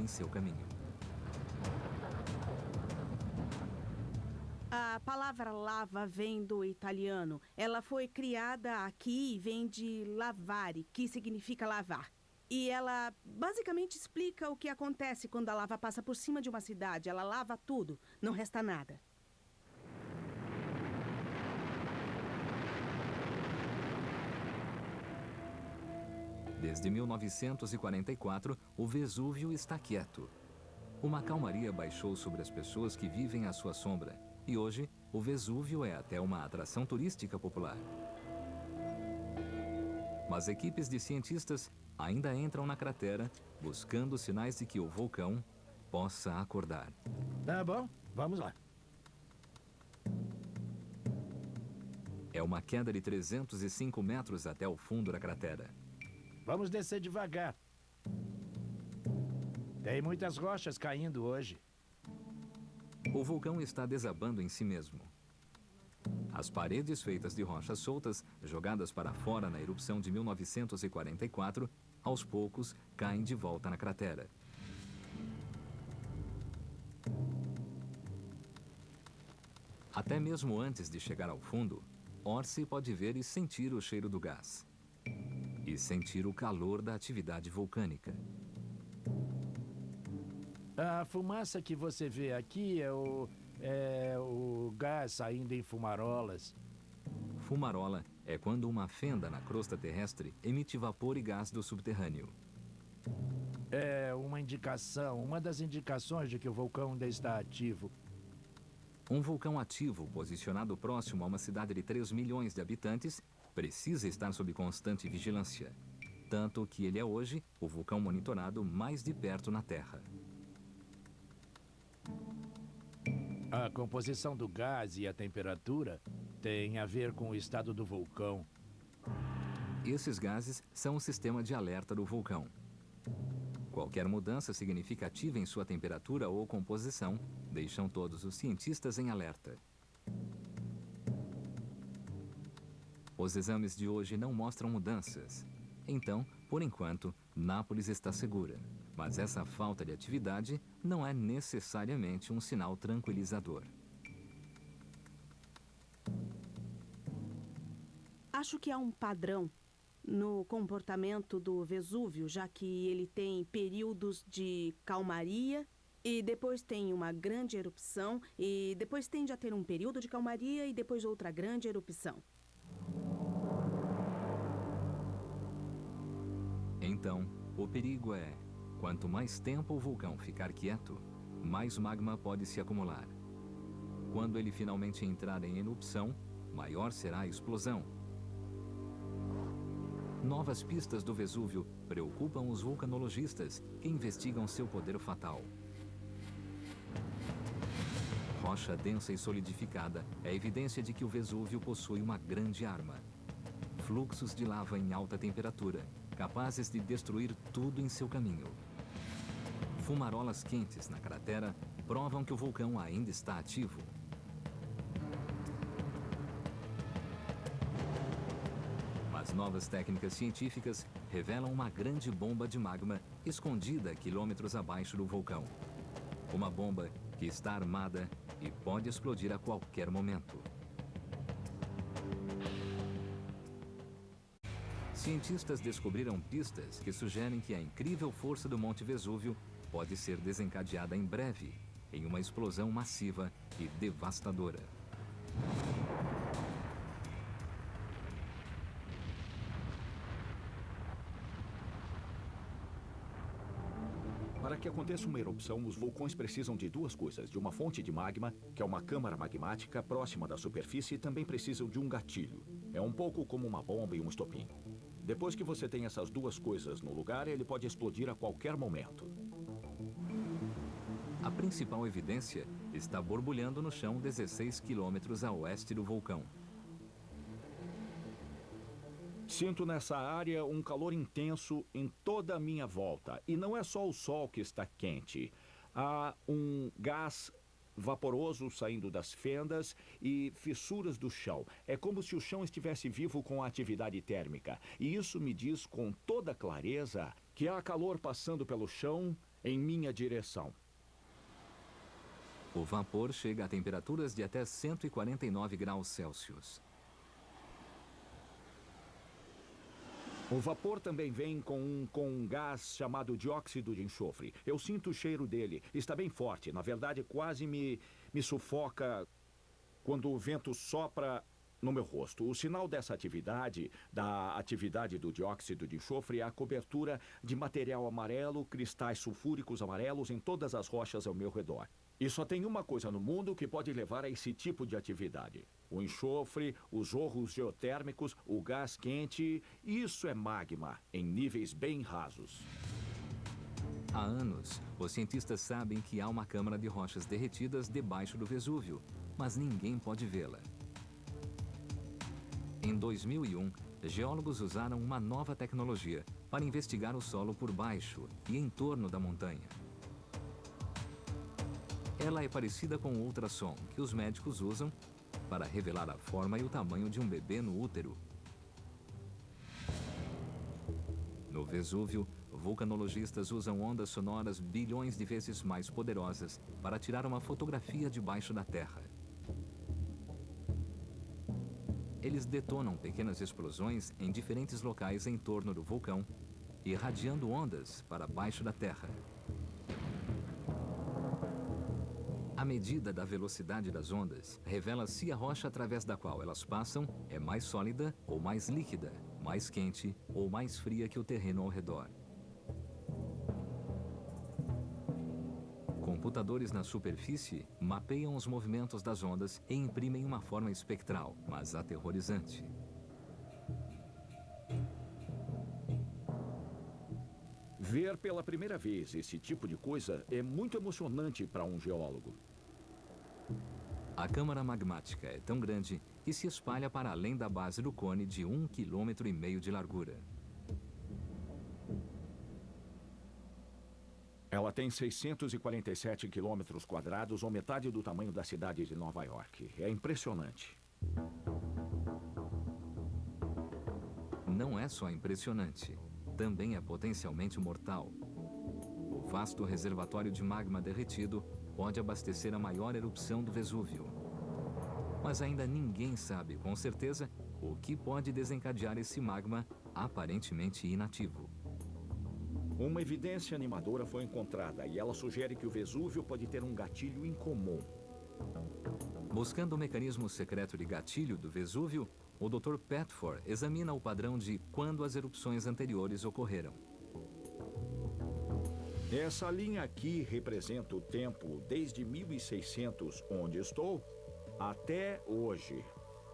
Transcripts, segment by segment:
em seu caminho. A palavra lava vem do italiano. Ela foi criada aqui e vem de lavare, que significa lavar. E ela basicamente explica o que acontece quando a lava passa por cima de uma cidade. Ela lava tudo, não resta nada. Desde 1944, o Vesúvio está quieto. Uma calmaria baixou sobre as pessoas que vivem à sua sombra. E hoje, o Vesúvio é até uma atração turística popular. Mas equipes de cientistas ainda entram na cratera, buscando sinais de que o vulcão possa acordar. Tá bom, vamos lá. É uma queda de 305 metros até o fundo da cratera. Vamos descer devagar. Tem muitas rochas caindo hoje. O vulcão está desabando em si mesmo. As paredes feitas de rochas soltas, jogadas para fora na erupção de 1944, aos poucos caem de volta na cratera. Até mesmo antes de chegar ao fundo, Orsi pode ver e sentir o cheiro do gás. E sentir o calor da atividade vulcânica. A fumaça que você vê aqui é o gás saindo em fumarolas. Fumarola é quando uma fenda na crosta terrestre emite vapor e gás do subterrâneo. É uma das indicações de que o vulcão ainda está ativo. Um vulcão ativo, posicionado próximo a uma cidade de 3 milhões de habitantes, precisa estar sob constante vigilância. Tanto que ele é hoje o vulcão monitorado mais de perto na Terra. A composição do gás e a temperatura têm a ver com o estado do vulcão. Esses gases são o sistema de alerta do vulcão. Qualquer mudança significativa em sua temperatura ou composição deixam todos os cientistas em alerta. Os exames de hoje não mostram mudanças. Então, por enquanto, Nápoles está segura. Mas essa falta de atividade não é necessariamente um sinal tranquilizador. Acho que há um padrão no comportamento do Vesúvio, já que ele tem períodos de calmaria e depois tem uma grande erupção e depois tende a ter um período de calmaria e depois outra grande erupção. Então, o perigo é, quanto mais tempo o vulcão ficar quieto, mais magma pode se acumular. Quando ele finalmente entrar em erupção, maior será a explosão. Novas pistas do Vesúvio preocupam os vulcanologistas que investigam seu poder fatal. Rocha densa e solidificada é evidência de que o Vesúvio possui uma grande arma. Fluxos de lava em alta temperatura, capazes de destruir tudo em seu caminho. Fumarolas quentes na cratera provam que o vulcão ainda está ativo. Mas novas técnicas científicas revelam uma grande bomba de magma escondida quilômetros abaixo do vulcão. Uma bomba que está armada e pode explodir a qualquer momento. Cientistas descobriram pistas que sugerem que a incrível força do Monte Vesúvio pode ser desencadeada em breve, em uma explosão massiva e devastadora. Para que aconteça uma erupção, os vulcões precisam de duas coisas. De uma fonte de magma, que é uma câmara magmática próxima da superfície, e também precisam de um gatilho. É um pouco como uma bomba e um estopim. Depois que você tem essas duas coisas no lugar, ele pode explodir a qualquer momento. A principal evidência está borbulhando no chão 16 quilômetros a oeste do vulcão. Sinto nessa área um calor intenso em toda a minha volta. E não é só o sol que está quente. Há um gás vaporoso saindo das fendas e fissuras do chão. É como se o chão estivesse vivo com a atividade térmica. E isso me diz com toda clareza que há calor passando pelo chão em minha direção. O vapor chega a temperaturas de até 149 graus Celsius. O vapor também vem com um gás chamado dióxido de enxofre. Eu sinto o cheiro dele. Está bem forte. Na verdade, quase me sufoca quando o vento sopra no meu rosto. O sinal dessa atividade, da atividade do dióxido de enxofre, é a cobertura de material amarelo, cristais sulfúricos amarelos em todas as rochas ao meu redor. E só tem uma coisa no mundo que pode levar a esse tipo de atividade: o enxofre, os jorros geotérmicos, o gás quente. Isso é magma, em níveis bem rasos. Há anos, os cientistas sabem que há uma câmara de rochas derretidas debaixo do Vesúvio, mas ninguém pode vê-la. Em 2001, geólogos usaram uma nova tecnologia para investigar o solo por baixo e em torno da montanha. Ela é parecida com o ultrassom que os médicos usam para revelar a forma e o tamanho de um bebê no útero. No Vesúvio, vulcanologistas usam ondas sonoras bilhões de vezes mais poderosas para tirar uma fotografia debaixo da Terra. Eles detonam pequenas explosões em diferentes locais em torno do vulcão, irradiando ondas para baixo da Terra. A medida da velocidade das ondas revela se a rocha através da qual elas passam é mais sólida ou mais líquida, mais quente ou mais fria que o terreno ao redor. Computadores na superfície mapeiam os movimentos das ondas e imprimem uma forma espectral, mas aterrorizante. Ver pela primeira vez esse tipo de coisa é muito emocionante para um geólogo. A câmara magmática é tão grande que se espalha para além da base do cone de 1,5 km de largura. Ela tem 647 quilômetros quadrados, ou metade do tamanho da cidade de Nova York. É impressionante. Não é só impressionante, também é potencialmente mortal. O vasto reservatório de magma derretido pode abastecer a maior erupção do Vesúvio. Mas ainda ninguém sabe com certeza o que pode desencadear esse magma aparentemente inativo. Uma evidência animadora foi encontrada e ela sugere que o Vesúvio pode ter um gatilho incomum. Buscando o mecanismo secreto de gatilho do Vesúvio, o Dr. Petford examina o padrão de quando as erupções anteriores ocorreram. Essa linha aqui representa o tempo desde 1600, onde estou, até hoje.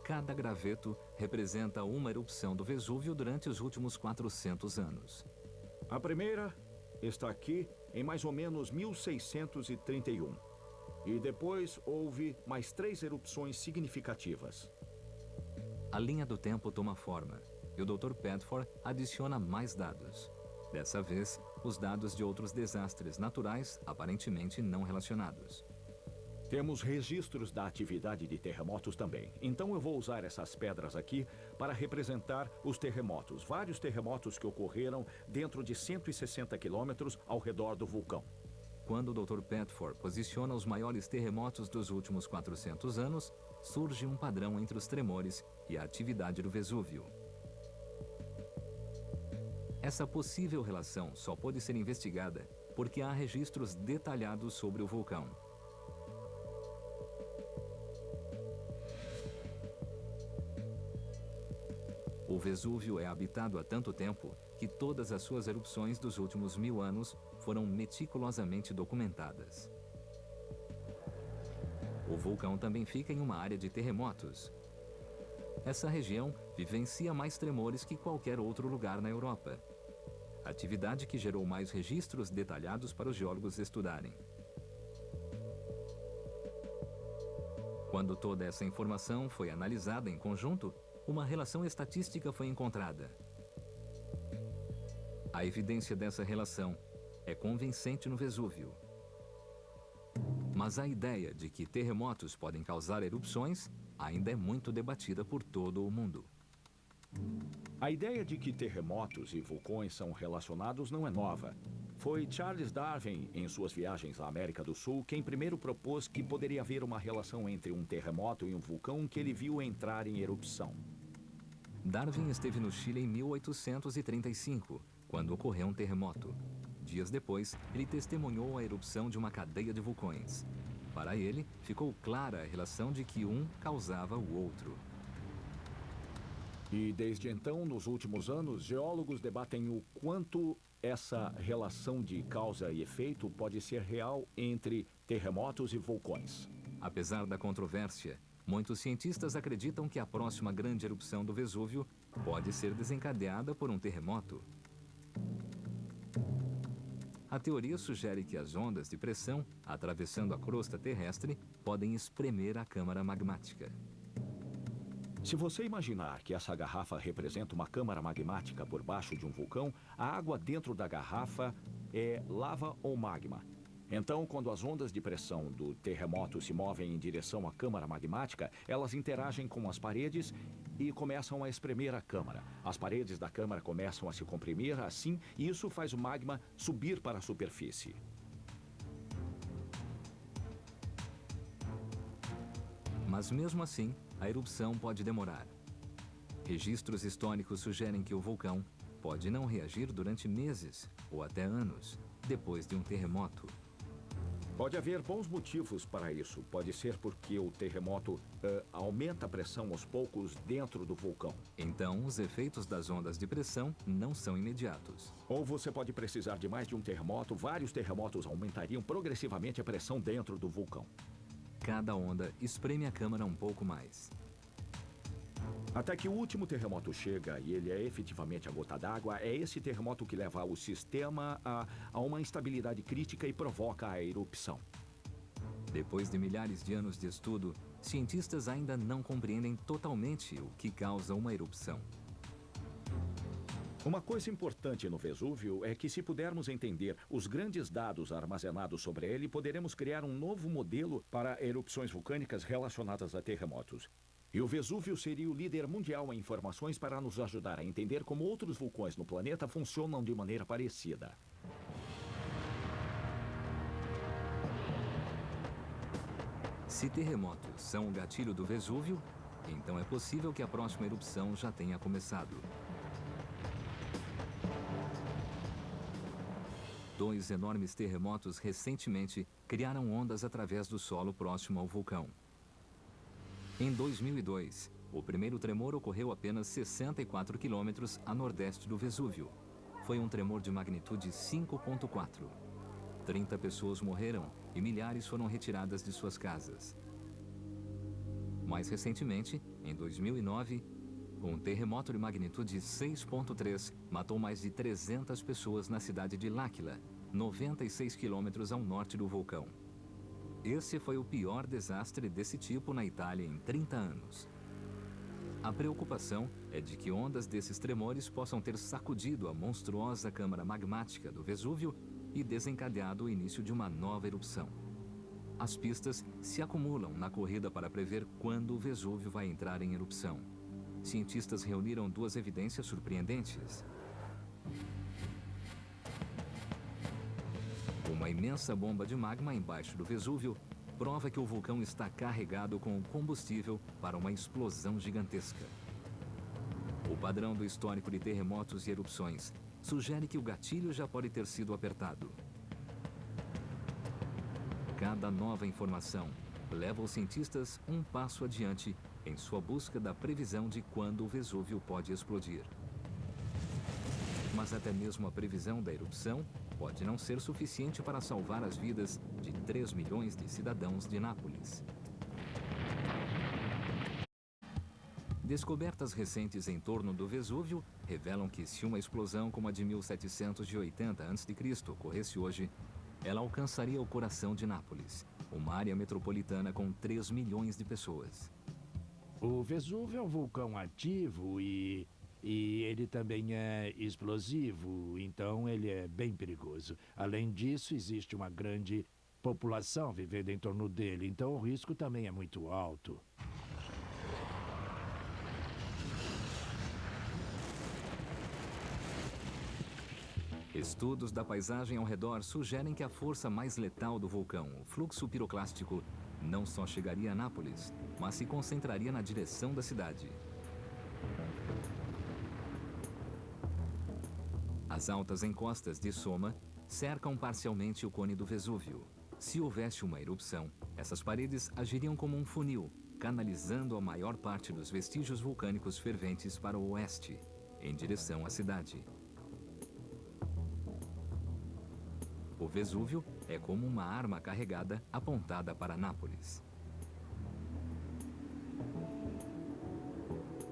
Cada graveto representa uma erupção do Vesúvio durante os últimos 400 anos. A primeira está aqui em mais ou menos 1631. E depois houve mais 3 erupções significativas. A linha do tempo toma forma e o Dr. Petford adiciona mais dados. Dessa vez, os dados de outros desastres naturais aparentemente não relacionados. Temos registros da atividade de terremotos também. Então eu vou usar essas pedras aqui para representar os terremotos. Vários terremotos que ocorreram dentro de 160 quilômetros ao redor do vulcão. Quando o Dr. Petford posiciona os maiores terremotos dos últimos 400 anos, surge um padrão entre os tremores e a atividade do Vesúvio. Essa possível relação só pode ser investigada porque há registros detalhados sobre o vulcão. O Vesúvio é habitado há tanto tempo que todas as suas erupções dos últimos 1000 anos foram meticulosamente documentadas. O vulcão também fica em uma área de terremotos. Essa região vivencia mais tremores que qualquer outro lugar na Europa. Atividade que gerou mais registros detalhados para os geólogos estudarem. Quando toda essa informação foi analisada em conjunto, uma relação estatística foi encontrada. A evidência dessa relação é convincente no Vesúvio. Mas a ideia de que terremotos podem causar erupções ainda é muito debatida por todo o mundo. A ideia de que terremotos e vulcões são relacionados não é nova. Foi Charles Darwin, em suas viagens à América do Sul, quem primeiro propôs que poderia haver uma relação entre um terremoto e um vulcão que ele viu entrar em erupção. Darwin esteve no Chile em 1835, quando ocorreu um terremoto. Dias depois, ele testemunhou a erupção de uma cadeia de vulcões. Para ele, ficou clara a relação de que um causava o outro. E desde então, nos últimos anos, geólogos debatem o quanto essa relação de causa e efeito pode ser real entre terremotos e vulcões. Apesar da controvérsia, muitos cientistas acreditam que a próxima grande erupção do Vesúvio pode ser desencadeada por um terremoto. A teoria sugere que as ondas de pressão, atravessando a crosta terrestre, podem espremer a câmara magmática. Se você imaginar que essa garrafa representa uma câmara magmática por baixo de um vulcão, a água dentro da garrafa é lava ou magma. Então, quando as ondas de pressão do terremoto se movem em direção à câmara magmática, elas interagem com as paredes e começam a espremer a câmara. As paredes da câmara começam a se comprimir assim, e isso faz o magma subir para a superfície. Mas mesmo assim, a erupção pode demorar. Registros históricos sugerem que o vulcão pode não reagir durante meses ou até anos depois de um terremoto. Pode haver bons motivos para isso. Pode ser porque o terremoto aumenta a pressão aos poucos dentro do vulcão. Então, os efeitos das ondas de pressão não são imediatos. Ou você pode precisar de mais de um terremoto. Vários terremotos aumentariam progressivamente a pressão dentro do vulcão. Cada onda espreme a câmara um pouco mais. Até que o último terremoto chega e ele é efetivamente a gota d'água, é esse terremoto que leva o sistema a uma instabilidade crítica e provoca a erupção. Depois de milhares de anos de estudo, cientistas ainda não compreendem totalmente o que causa uma erupção. Uma coisa importante no Vesúvio é que, se pudermos entender os grandes dados armazenados sobre ele, poderemos criar um novo modelo para erupções vulcânicas relacionadas a terremotos. E o Vesúvio seria o líder mundial em informações para nos ajudar a entender como outros vulcões no planeta funcionam de maneira parecida. Se terremotos são o gatilho do Vesúvio, então é possível que a próxima erupção já tenha começado. Dois enormes terremotos recentemente criaram ondas através do solo próximo ao vulcão. Em 2002, o primeiro tremor ocorreu apenas 64 quilômetros a nordeste do Vesúvio. Foi um tremor de magnitude 5,4. 30 pessoas morreram e milhares foram retiradas de suas casas. Mais recentemente, em 2009, um terremoto de magnitude 6,3 matou mais de 300 pessoas na cidade de L'Aquila, 96 quilômetros ao norte do vulcão. Esse foi o pior desastre desse tipo na Itália em 30 anos. A preocupação é de que ondas desses tremores possam ter sacudido a monstruosa câmara magmática do Vesúvio e desencadeado o início de uma nova erupção. As pistas se acumulam na corrida para prever quando o Vesúvio vai entrar em erupção. Cientistas reuniram duas evidências surpreendentes. Uma imensa bomba de magma embaixo do Vesúvio prova que o vulcão está carregado com combustível para uma explosão gigantesca. O padrão do histórico de terremotos e erupções sugere que o gatilho já pode ter sido apertado. Cada nova informação leva os cientistas um passo adiante em sua busca da previsão de quando o Vesúvio pode explodir. Mas até mesmo a previsão da erupção pode não ser suficiente para salvar as vidas de 3 milhões de cidadãos de Nápoles. Descobertas recentes em torno do Vesúvio revelam que, se uma explosão como a de 1780 a.C. ocorresse hoje, ela alcançaria o coração de Nápoles, uma área metropolitana com 3 milhões de pessoas. O Vesúvio é um vulcão ativo e ele também é explosivo, então ele é bem perigoso. Além disso, existe uma grande população vivendo em torno dele, então o risco também é muito alto. Estudos da paisagem ao redor sugerem que a força mais letal do vulcão, o fluxo piroclástico, não só chegaria a Nápoles, mas se concentraria na direção da cidade. As altas encostas de Soma cercam parcialmente o cone do Vesúvio. Se houvesse uma erupção, essas paredes agiriam como um funil, canalizando a maior parte dos vestígios vulcânicos ferventes para o oeste, em direção à cidade. O Vesúvio é como uma arma carregada apontada para Nápoles.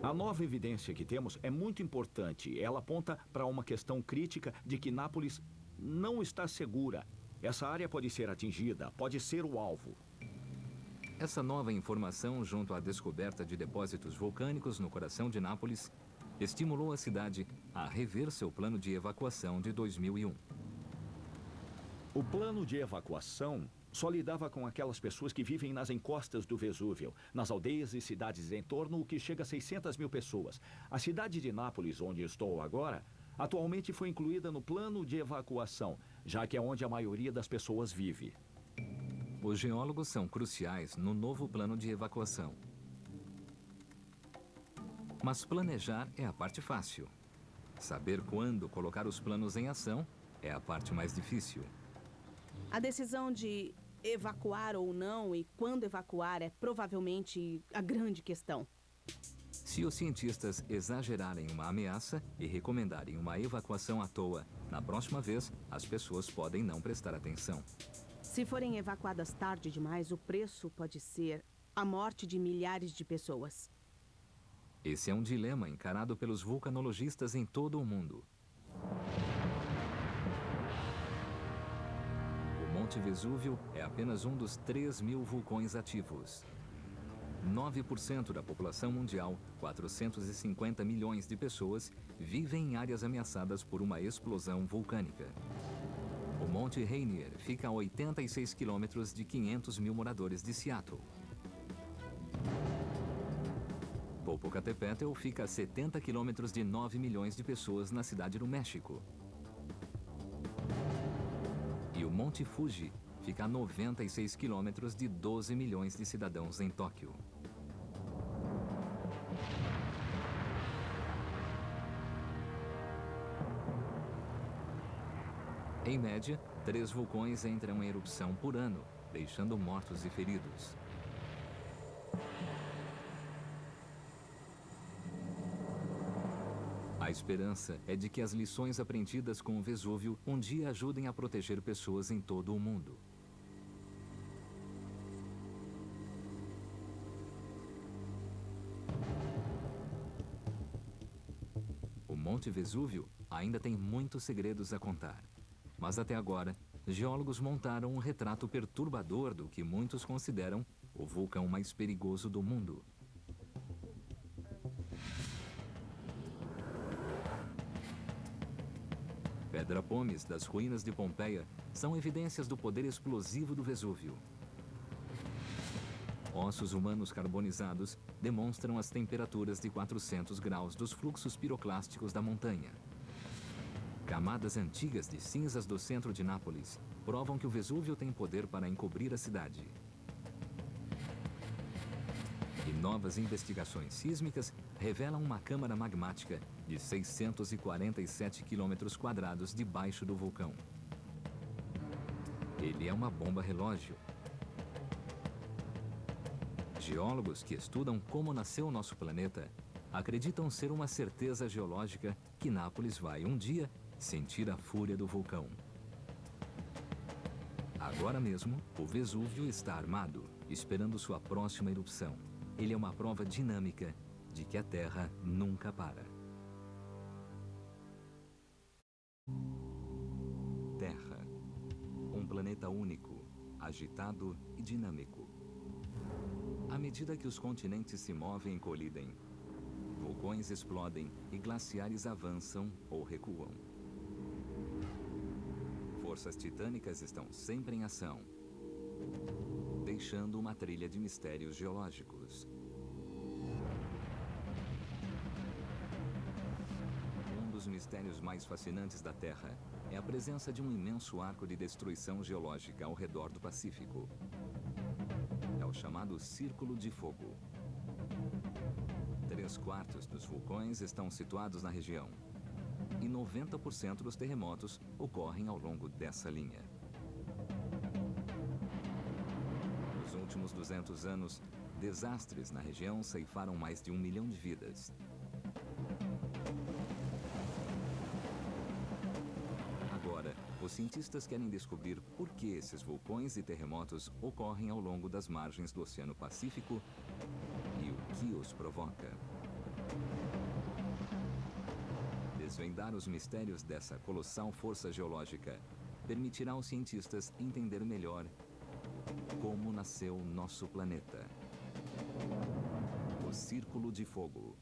A nova evidência que temos é muito importante. Ela aponta para uma questão crítica de que Nápoles não está segura. Essa área pode ser atingida, pode ser o alvo. Essa nova informação, junto à descoberta de depósitos vulcânicos no coração de Nápoles, estimulou a cidade a rever seu plano de evacuação de 2001. O plano de evacuação só lidava com aquelas pessoas que vivem nas encostas do Vesúvio, nas aldeias e cidades em torno, o que chega a 600 mil pessoas. A cidade de Nápoles, onde estou agora, atualmente foi incluída no plano de evacuação, já que é onde a maioria das pessoas vive. Os geólogos são cruciais no novo plano de evacuação. Mas planejar é a parte fácil. Saber quando colocar os planos em ação é a parte mais difícil. A decisão de evacuar ou não e quando evacuar é provavelmente a grande questão. Se os cientistas exagerarem uma ameaça e recomendarem uma evacuação à toa, na próxima vez, as pessoas podem não prestar atenção. Se forem evacuadas tarde demais, o preço pode ser a morte de milhares de pessoas. Esse é um dilema encarado pelos vulcanologistas em todo o mundo. O Monte Vesúvio é apenas um dos 3.000 vulcões ativos. 9% da população mundial, 450 milhões de pessoas, vivem em áreas ameaçadas por uma explosão vulcânica. O Monte Rainier fica a 86 quilômetros de 500 mil moradores de Seattle. Popocatépetl fica a 70 quilômetros de 9 milhões de pessoas na cidade do México. E o Monte Fuji fica a 96 quilômetros de 12 milhões de cidadãos em Tóquio. Em média, 3 vulcões entram em erupção por ano, deixando mortos e feridos. A esperança é de que as lições aprendidas com o Vesúvio um dia ajudem a proteger pessoas em todo o mundo. O Monte Vesúvio ainda tem muitos segredos a contar. Mas até agora, geólogos montaram um retrato perturbador do que muitos consideram o vulcão mais perigoso do mundo. Pedra-pomes das ruínas de Pompeia são evidências do poder explosivo do Vesúvio. Ossos humanos carbonizados demonstram as temperaturas de 400 graus dos fluxos piroclásticos da montanha. Camadas antigas de cinzas do centro de Nápoles provam que o Vesúvio tem poder para encobrir a cidade. E novas investigações sísmicas revelam uma câmara magmática de 647 quilômetros quadrados debaixo do vulcão. Ele é uma bomba relógio. Geólogos que estudam como nasceu o nosso planeta acreditam ser uma certeza geológica que Nápoles vai um dia sentir a fúria do vulcão. Agora mesmo, o Vesúvio está armado, esperando sua próxima erupção. Ele é uma prova dinâmica de que a Terra nunca para. Terra. Um planeta único, agitado e dinâmico. À medida que os continentes se movem e colidem, vulcões explodem e glaciares avançam ou recuam. Forças titânicas estão sempre em ação, deixando uma trilha de mistérios geológicos. Um dos mistérios mais fascinantes da Terra é a presença de um imenso arco de destruição geológica ao redor do Pacífico. É o chamado Círculo de Fogo. 3/4 dos vulcões estão situados na região. E 90% dos terremotos ocorrem ao longo dessa linha. Nos últimos 200 anos, desastres na região ceifaram mais de 1 milhão de vidas. Agora, os cientistas querem descobrir por que esses vulcões e terremotos ocorrem ao longo das margens do Oceano Pacífico e o que os provoca. Desvendar os mistérios dessa colossal força geológica permitirá aos cientistas entender melhor como nasceu nosso planeta. O Círculo de Fogo.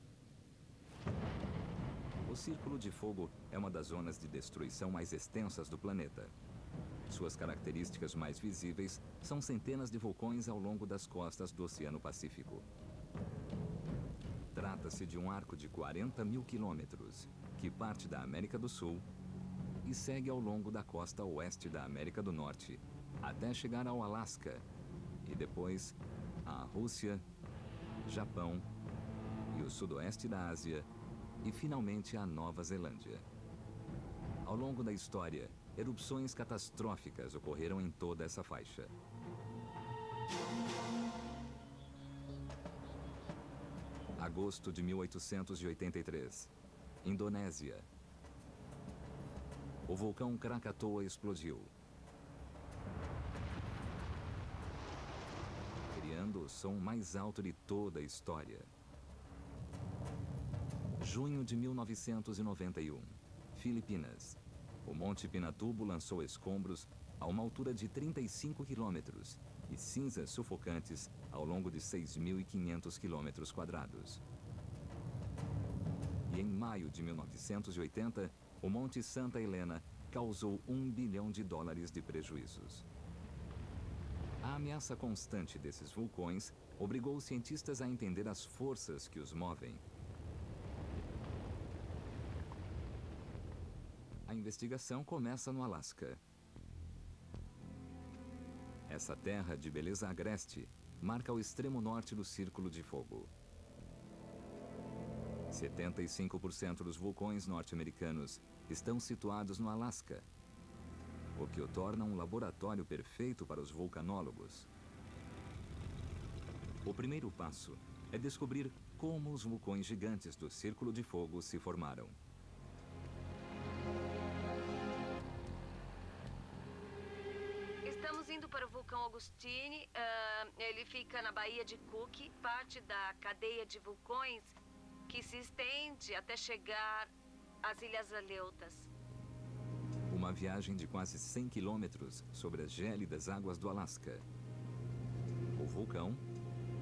O Círculo de Fogo é uma das zonas de destruição mais extensas do planeta. Suas características mais visíveis são centenas de vulcões ao longo das costas do Oceano Pacífico. Trata-se de um arco de 40 mil quilômetros, que parte da América do Sul e segue ao longo da costa oeste da América do Norte, até chegar ao Alasca, e depois à Rússia, Japão e o sudoeste da Ásia, e finalmente à Nova Zelândia. Ao longo da história, erupções catastróficas ocorreram em toda essa faixa. Agosto de 1883. Indonésia. O vulcão Krakatoa explodiu, criando o som mais alto de toda a história. Junho de 1991. Filipinas. O Monte Pinatubo lançou escombros a uma altura de 35 quilômetros e cinzas sufocantes ao longo de 6.500 quilômetros quadrados. E em maio de 1980, o Monte Santa Helena causou $1 bilhão de prejuízos. A ameaça constante desses vulcões obrigou os cientistas a entender as forças que os movem. A investigação começa no Alasca. Essa terra de beleza agreste marca o extremo norte do Círculo de Fogo. 75% dos vulcões norte-americanos estão situados no Alasca, o que o torna um laboratório perfeito para os vulcanólogos. O primeiro passo é descobrir como os vulcões gigantes do Círculo de Fogo se formaram. Estamos indo para o vulcão Augustine. Ele fica na Baía de Cook, parte da cadeia de vulcões que se estende até chegar às Ilhas Aleutas. Uma viagem de quase 100 quilômetros sobre as gélidas águas do Alasca. O vulcão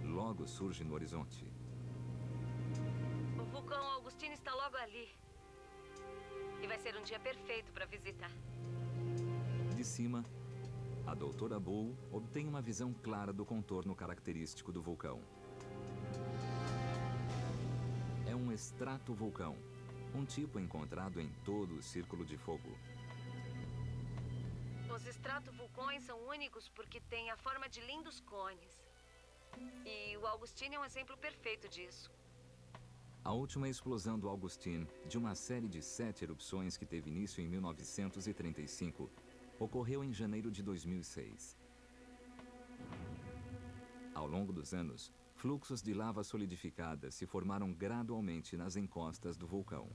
logo surge no horizonte. O vulcão Augustine está logo ali. E vai ser um dia perfeito para visitar. De cima, a doutora Bull obtém uma visão clara do contorno característico do vulcão. É um estratovulcão, um tipo encontrado em todo o Círculo de Fogo. Os estratovulcões são únicos porque têm a forma de lindos cones. E o Augustine é um exemplo perfeito disso. A última explosão do Augustine, de uma série de 7 erupções que teve início em 1935, ocorreu em janeiro de 2006. Ao longo dos anos, fluxos de lava solidificada se formaram gradualmente nas encostas do vulcão.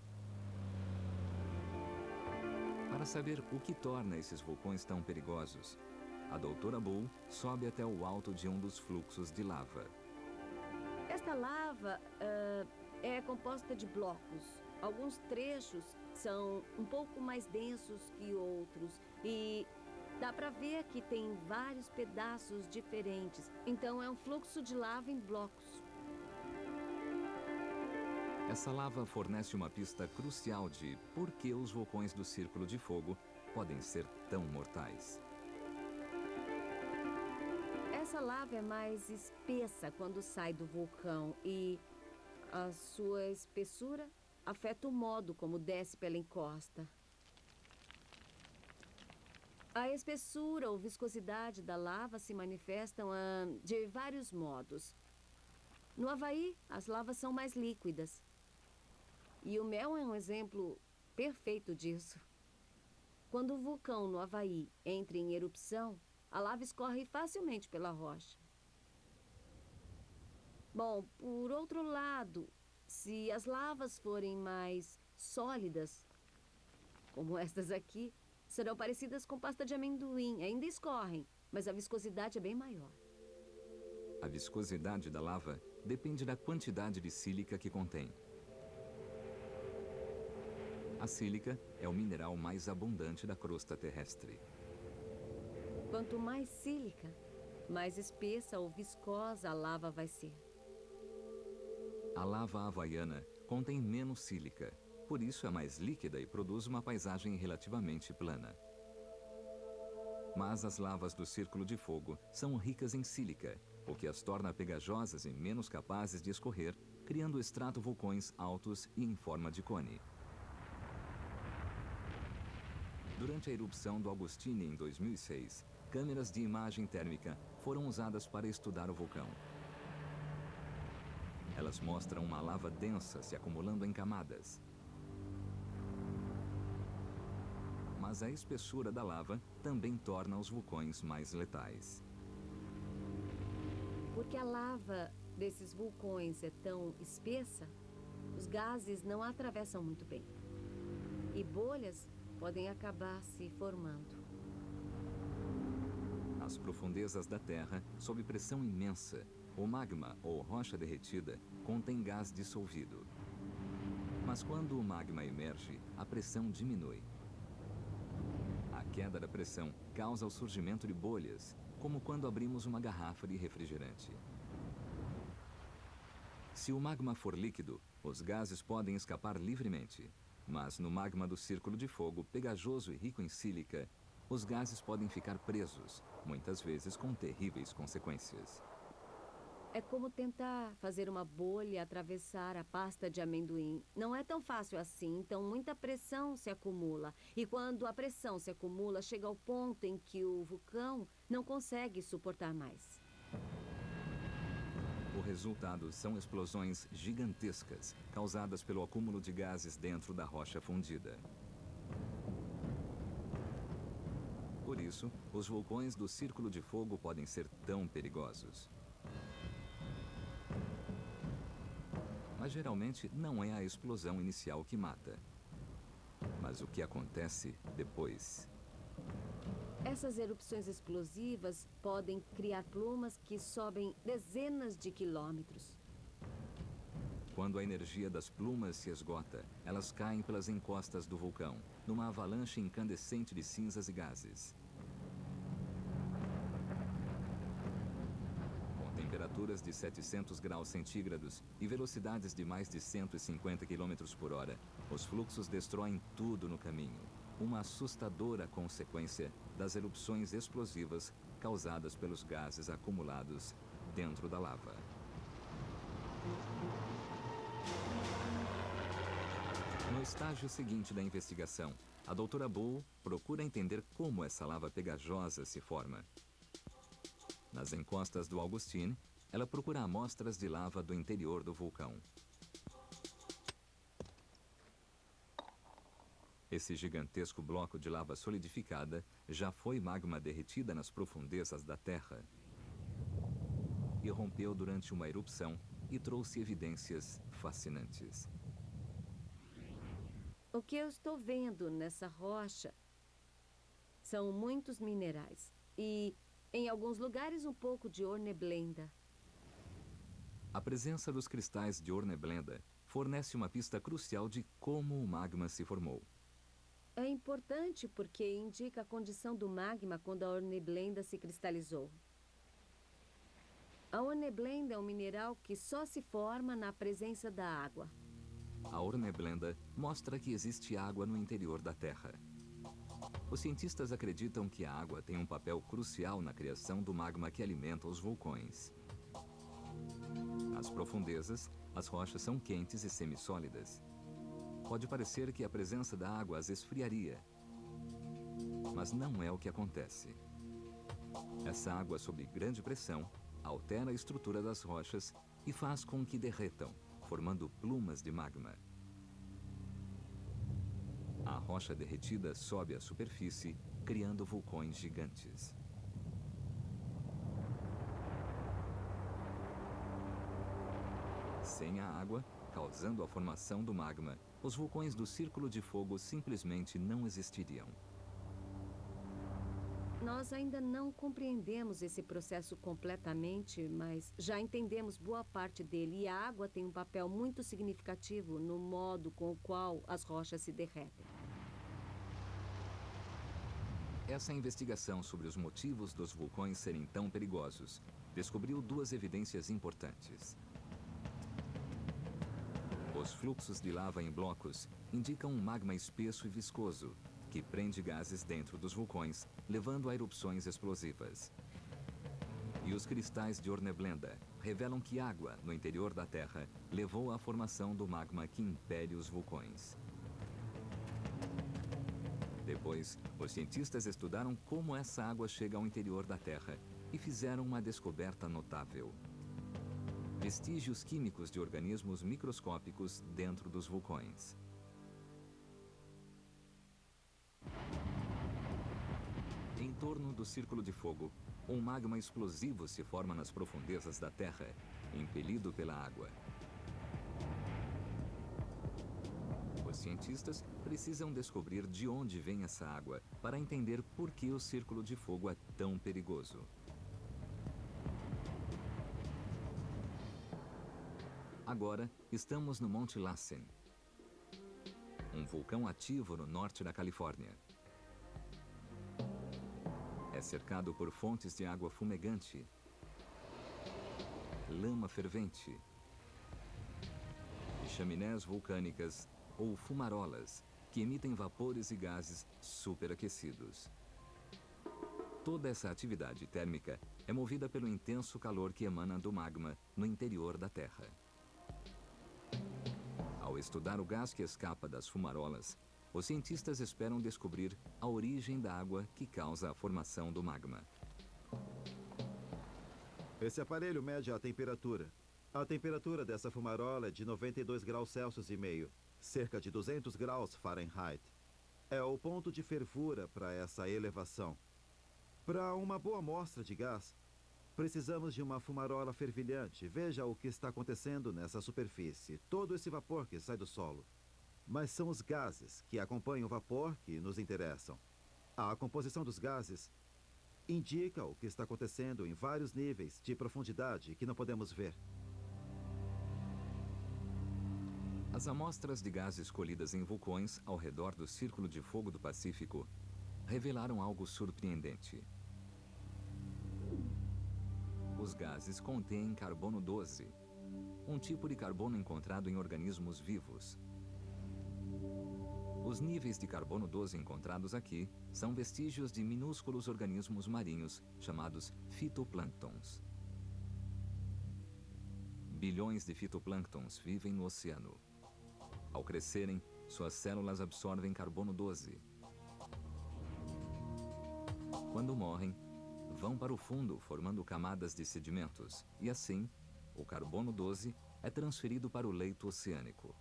Para saber o que torna esses vulcões tão perigosos, a doutora Bull sobe até o alto de um dos fluxos de lava. Esta lava é composta de blocos. Alguns trechos são um pouco mais densos que outros e dá para ver que tem vários pedaços diferentes. Então é um fluxo de lava em blocos. Essa lava fornece uma pista crucial de por que os vulcões do Círculo de Fogo podem ser tão mortais. Essa lava é mais espessa quando sai do vulcão e a sua espessura afeta o modo como desce pela encosta. A espessura ou viscosidade da lava se manifestam de vários modos. No Havaí, as lavas são mais líquidas. E o mel é um exemplo perfeito disso. Quando o vulcão no Havaí entra em erupção, a lava escorre facilmente pela rocha. Bom, por outro lado, se as lavas forem mais sólidas, como estas aqui, serão parecidas com pasta de amendoim. Ainda escorrem, mas a viscosidade é bem maior. A viscosidade da lava depende da quantidade de sílica que contém. A sílica é o mineral mais abundante da crosta terrestre. Quanto mais sílica, mais espessa ou viscosa a lava vai ser. A lava havaiana contém menos sílica, por isso é mais líquida e produz uma paisagem relativamente plana. Mas as lavas do Círculo de Fogo são ricas em sílica, o que as torna pegajosas e menos capazes de escorrer, criando estratovulcões altos e em forma de cone. Durante a erupção do Augustine em 2006, câmeras de imagem térmica foram usadas para estudar o vulcão. Elas mostram uma lava densa se acumulando em camadas. Mas a espessura da lava também torna os vulcões mais letais. Porque a lava desses vulcões é tão espessa, os gases não a atravessam muito bem. E bolhas podem acabar se formando. Nas profundezas da Terra, sob pressão imensa, o magma ou rocha derretida contém gás dissolvido. Mas quando o magma emerge, a pressão diminui. A queda da pressão causa o surgimento de bolhas, como quando abrimos uma garrafa de refrigerante. Se o magma for líquido, os gases podem escapar livremente. Mas no magma do Círculo de Fogo, pegajoso e rico em sílica, os gases podem ficar presos, muitas vezes com terríveis consequências. É como tentar fazer uma bolha atravessar a pasta de amendoim. Não é tão fácil assim, então muita pressão se acumula. E quando a pressão se acumula, chega ao ponto em que o vulcão não consegue suportar mais. O resultado são explosões gigantescas, causadas pelo acúmulo de gases dentro da rocha fundida. Por isso, os vulcões do Círculo de Fogo podem ser tão perigosos. Mas geralmente não é a explosão inicial que mata, mas o que acontece depois. Essas erupções explosivas podem criar plumas que sobem dezenas de quilômetros. Quando a energia das plumas se esgota, elas caem pelas encostas do vulcão, numa avalanche incandescente de cinzas e gases. Com temperaturas de 700 graus centígrados e velocidades de mais de 150 km por hora, os fluxos destroem tudo no caminho. Uma assustadora consequência das erupções explosivas causadas pelos gases acumulados dentro da lava. No estágio seguinte da investigação, a doutora Bull procura entender como essa lava pegajosa se forma. Nas encostas do Augustine, ela procura amostras de lava do interior do vulcão. Esse gigantesco bloco de lava solidificada já foi magma derretida nas profundezas da Terra. Irrompeu durante uma erupção e trouxe evidências fascinantes. O que eu estou vendo nessa rocha são muitos minerais e, em alguns lugares, um pouco de horneblenda. A presença dos cristais de horneblenda fornece uma pista crucial de como o magma se formou. É importante porque indica a condição do magma quando a horneblenda se cristalizou. A horneblenda é um mineral que só se forma na presença da água. A horneblenda mostra que existe água no interior da Terra. Os cientistas acreditam que a água tem um papel crucial na criação do magma que alimenta os vulcões. Nas profundezas, as rochas são quentes e semissólidas. Pode parecer que a presença da água as esfriaria. Mas não é o que acontece. Essa água sob grande pressão altera a estrutura das rochas e faz com que derretam, formando plumas de magma. A rocha derretida sobe à superfície, criando vulcões gigantes. Sem a água, causando a formação do magma, os vulcões do Círculo de Fogo simplesmente não existiriam. Nós ainda não compreendemos esse processo completamente, mas já entendemos boa parte dele. E a água tem um papel muito significativo no modo com o qual as rochas se derretem. Essa investigação sobre os motivos dos vulcões serem tão perigosos descobriu duas evidências importantes. Os fluxos de lava em blocos indicam um magma espesso e viscoso, que prende gases dentro dos vulcões, levando a erupções explosivas. E os cristais de Horneblenda revelam que água no interior da Terra levou à formação do magma que impele os vulcões. Depois, os cientistas estudaram como essa água chega ao interior da Terra e fizeram uma descoberta notável: vestígios químicos de organismos microscópicos dentro dos vulcões. Em torno do Círculo de Fogo, um magma explosivo se forma nas profundezas da Terra, impelido pela água. Os cientistas precisam descobrir de onde vem essa água para entender por que o Círculo de Fogo é tão perigoso. Agora, estamos no Monte Lassen, um vulcão ativo no norte da Califórnia. É cercado por fontes de água fumegante, lama fervente e chaminés vulcânicas ou fumarolas que emitem vapores e gases superaquecidos. Toda essa atividade térmica é movida pelo intenso calor que emana do magma no interior da Terra. Ao estudar o gás que escapa das fumarolas, os cientistas esperam descobrir a origem da água que causa a formação do magma. Esse aparelho mede a temperatura. A temperatura dessa fumarola é de 92 graus Celsius e meio, cerca de 200 graus Fahrenheit. É o ponto de fervura para essa elevação. Para uma boa amostra de gás, precisamos de uma fumarola fervilhante. Veja o que está acontecendo nessa superfície. Todo esse vapor que sai do solo. Mas são os gases que acompanham o vapor que nos interessam. A composição dos gases indica o que está acontecendo em vários níveis de profundidade que não podemos ver. As amostras de gases colhidas em vulcões ao redor do Círculo de Fogo do Pacífico revelaram algo surpreendente. Os gases contêm carbono 12, um tipo de carbono encontrado em organismos vivos. Os níveis de carbono 12 encontrados aqui são vestígios de minúsculos organismos marinhos chamados fitoplânctons. Bilhões de fitoplânctons vivem no oceano. Ao crescerem, suas células absorvem carbono 12. Quando morrem, vão para o fundo formando camadas de sedimentos e assim, o carbono 12 é transferido para o leito oceânico.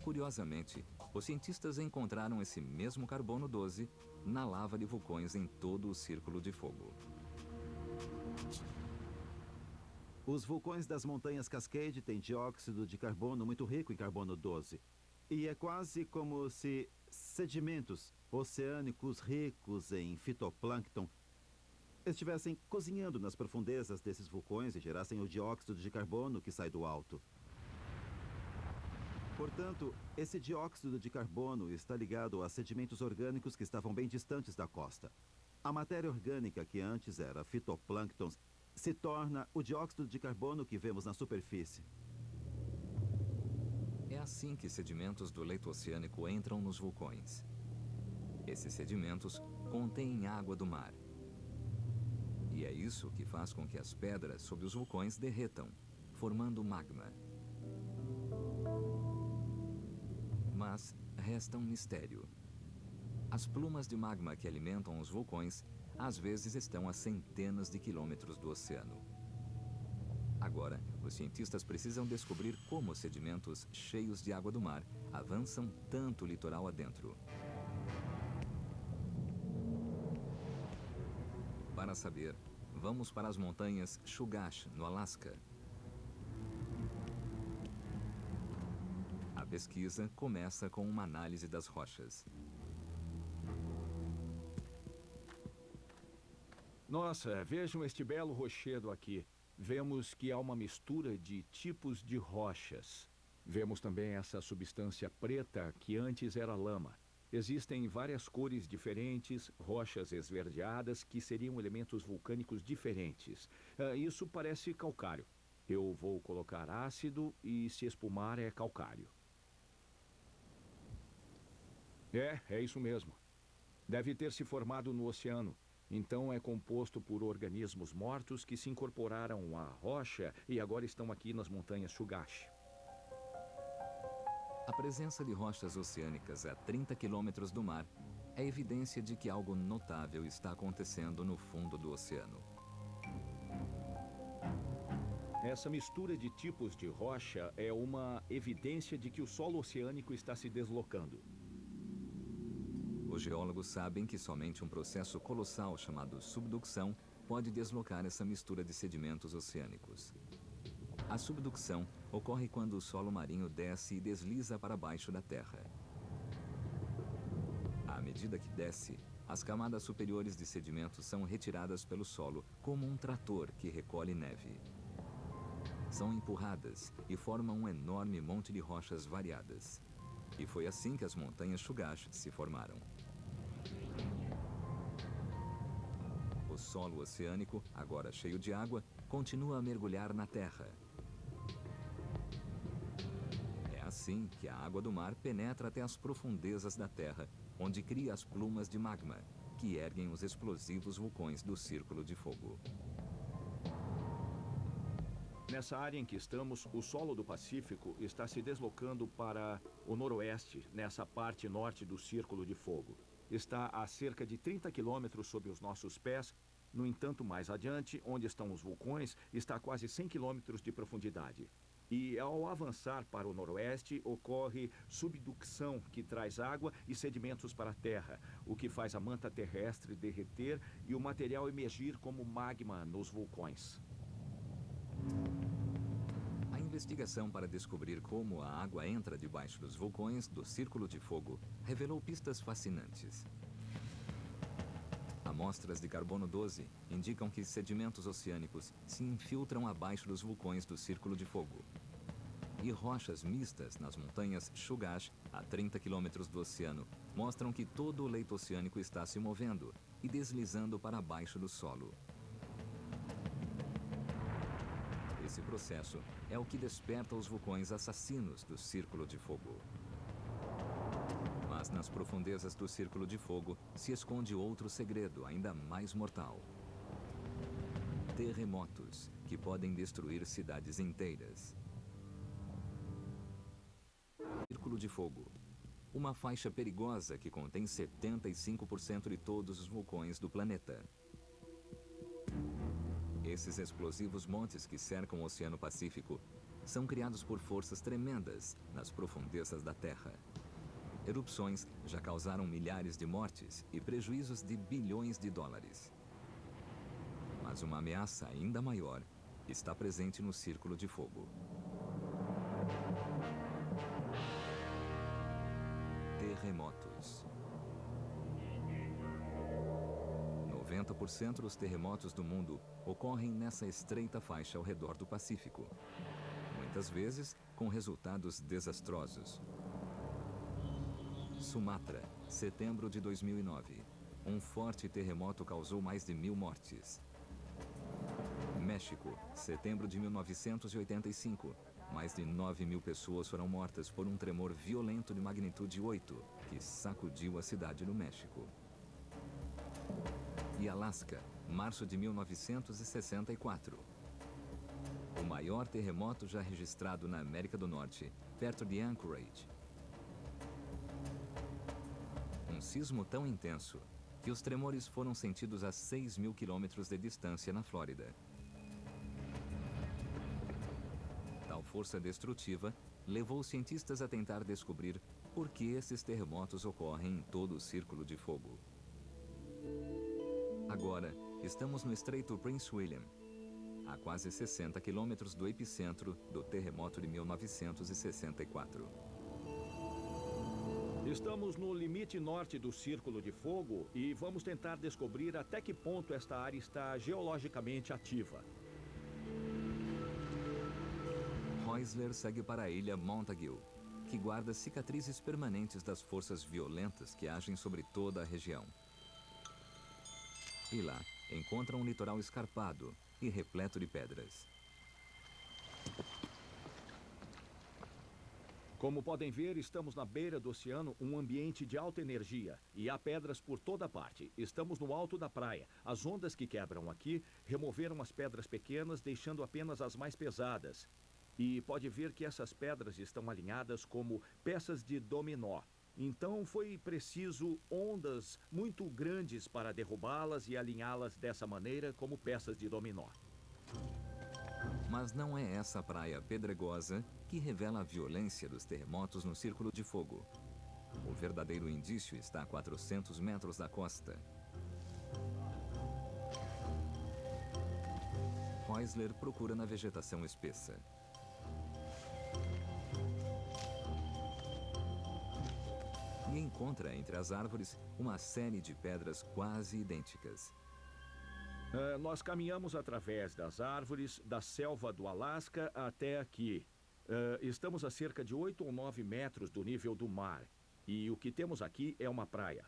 Curiosamente, os cientistas encontraram esse mesmo carbono 12 na lava de vulcões em todo o Círculo de Fogo. Os vulcões das montanhas Cascade têm dióxido de carbono muito rico em carbono 12. E é quase como se sedimentos oceânicos ricos em fitoplâncton estivessem cozinhando nas profundezas desses vulcões e gerassem o dióxido de carbono que sai do alto. Portanto, esse dióxido de carbono está ligado a sedimentos orgânicos que estavam bem distantes da costa. A matéria orgânica que antes era fitoplânctons se torna o dióxido de carbono que vemos na superfície. É assim que sedimentos do leito oceânico entram nos vulcões. Esses sedimentos contêm água do mar. E é isso que faz com que as pedras sob os vulcões derretam, formando magma. Mas resta um mistério. As plumas de magma que alimentam os vulcões às vezes estão a centenas de quilômetros do oceano. Agora, os cientistas precisam descobrir como os sedimentos cheios de água do mar avançam tanto o litoral adentro. Para saber, vamos para as montanhas Chugach, no Alasca. A pesquisa começa com uma análise das rochas. Nossa, vejam este belo rochedo aqui. Vemos que há uma mistura de tipos de rochas. Vemos também essa substância preta que antes era lama. Existem várias cores diferentes, rochas esverdeadas que seriam elementos vulcânicos diferentes. Isso parece calcário. Eu vou colocar ácido e se espumar é calcário. É isso mesmo. Deve ter se formado no oceano. Então é composto por organismos mortos que se incorporaram à rocha e agora estão aqui nas montanhas Chugach. A presença de rochas oceânicas a 30 quilômetros do mar é evidência de que algo notável está acontecendo no fundo do oceano. Essa mistura de tipos de rocha é uma evidência de que o solo oceânico está se deslocando. Os geólogos sabem que somente um processo colossal chamado subducção pode deslocar essa mistura de sedimentos oceânicos. A subducção ocorre quando o solo marinho desce e desliza para baixo da terra. À medida que desce, as camadas superiores de sedimentos são retiradas pelo solo como um trator que recolhe neve. São empurradas e formam um enorme monte de rochas variadas. E foi assim que as montanhas Chugach se formaram. O solo oceânico, agora cheio de água, continua a mergulhar na terra. É assim que a água do mar penetra até as profundezas da terra, onde cria as plumas de magma, que erguem os explosivos vulcões do Círculo de Fogo. Nessa área em que estamos, o solo do Pacífico está se deslocando para o noroeste, nessa parte norte do Círculo de Fogo. Está a cerca de 30 quilômetros sob os nossos pés. No entanto, mais adiante, onde estão os vulcões, está a quase 100 quilômetros de profundidade. E ao avançar para o noroeste, ocorre subducção, que traz água e sedimentos para a terra, o que faz a manta terrestre derreter e o material emergir como magma nos vulcões. A investigação para descobrir como a água entra debaixo dos vulcões do Círculo de Fogo revelou pistas fascinantes. Amostras de carbono 12 indicam que sedimentos oceânicos se infiltram abaixo dos vulcões do Círculo de Fogo. E rochas mistas nas montanhas Chugach, a 30 quilômetros do oceano, mostram que todo o leito oceânico está se movendo e deslizando para baixo do solo. Esse processo é o que desperta os vulcões assassinos do Círculo de Fogo. Mas nas profundezas do Círculo de Fogo se esconde outro segredo ainda mais mortal. Terremotos que podem destruir cidades inteiras. Círculo de Fogo. Uma faixa perigosa que contém 75% de todos os vulcões do planeta. Esses explosivos montes que cercam o Oceano Pacífico são criados por forças tremendas nas profundezas da Terra. Erupções já causaram milhares de mortes e prejuízos de bilhões de dólares. Mas uma ameaça ainda maior está presente no Círculo de Fogo. Terremotos. 90% dos terremotos do mundo ocorrem nessa estreita faixa ao redor do Pacífico. Muitas vezes com resultados desastrosos. Sumatra, setembro de 2009. Um forte terremoto causou mais de 1.000 mortes. México, setembro de 1985. Mais de 9.000 pessoas foram mortas por um tremor violento de magnitude 8, que sacudiu a cidade do México. E Alasca, março de 1964. O maior terremoto já registrado na América do Norte, perto de Anchorage. Um sismo tão intenso que os tremores foram sentidos a 6.000 quilômetros de distância na Flórida. Tal força destrutiva levou os cientistas a tentar descobrir por que esses terremotos ocorrem em todo o Círculo de Fogo. Agora, estamos no Estreito Prince William, a quase 60 quilômetros do epicentro do terremoto de 1964. Estamos no limite norte do Círculo de Fogo e vamos tentar descobrir até que ponto esta área está geologicamente ativa. Heusler segue para a ilha Montague, que guarda cicatrizes permanentes das forças violentas que agem sobre toda a região. E lá, encontra um litoral escarpado e repleto de pedras. Como podem ver, estamos na beira do oceano, um ambiente de alta energia. E há pedras por toda parte. Estamos no alto da praia. As ondas que quebram aqui removeram as pedras pequenas, deixando apenas as mais pesadas. E pode ver que essas pedras estão alinhadas como peças de dominó. Então foi preciso ondas muito grandes para derrubá-las e alinhá-las dessa maneira como peças de dominó. Mas não é essa praia pedregosa que revela a violência dos terremotos no Círculo de Fogo. O verdadeiro indício está a 400 metros da costa. Heusler procura na vegetação espessa. E encontra entre as árvores uma série de pedras quase idênticas. Nós caminhamos através das árvores, da selva do Alasca até aqui. Estamos a cerca de 8 ou 9 metros do nível do mar. E o que temos aqui é uma praia.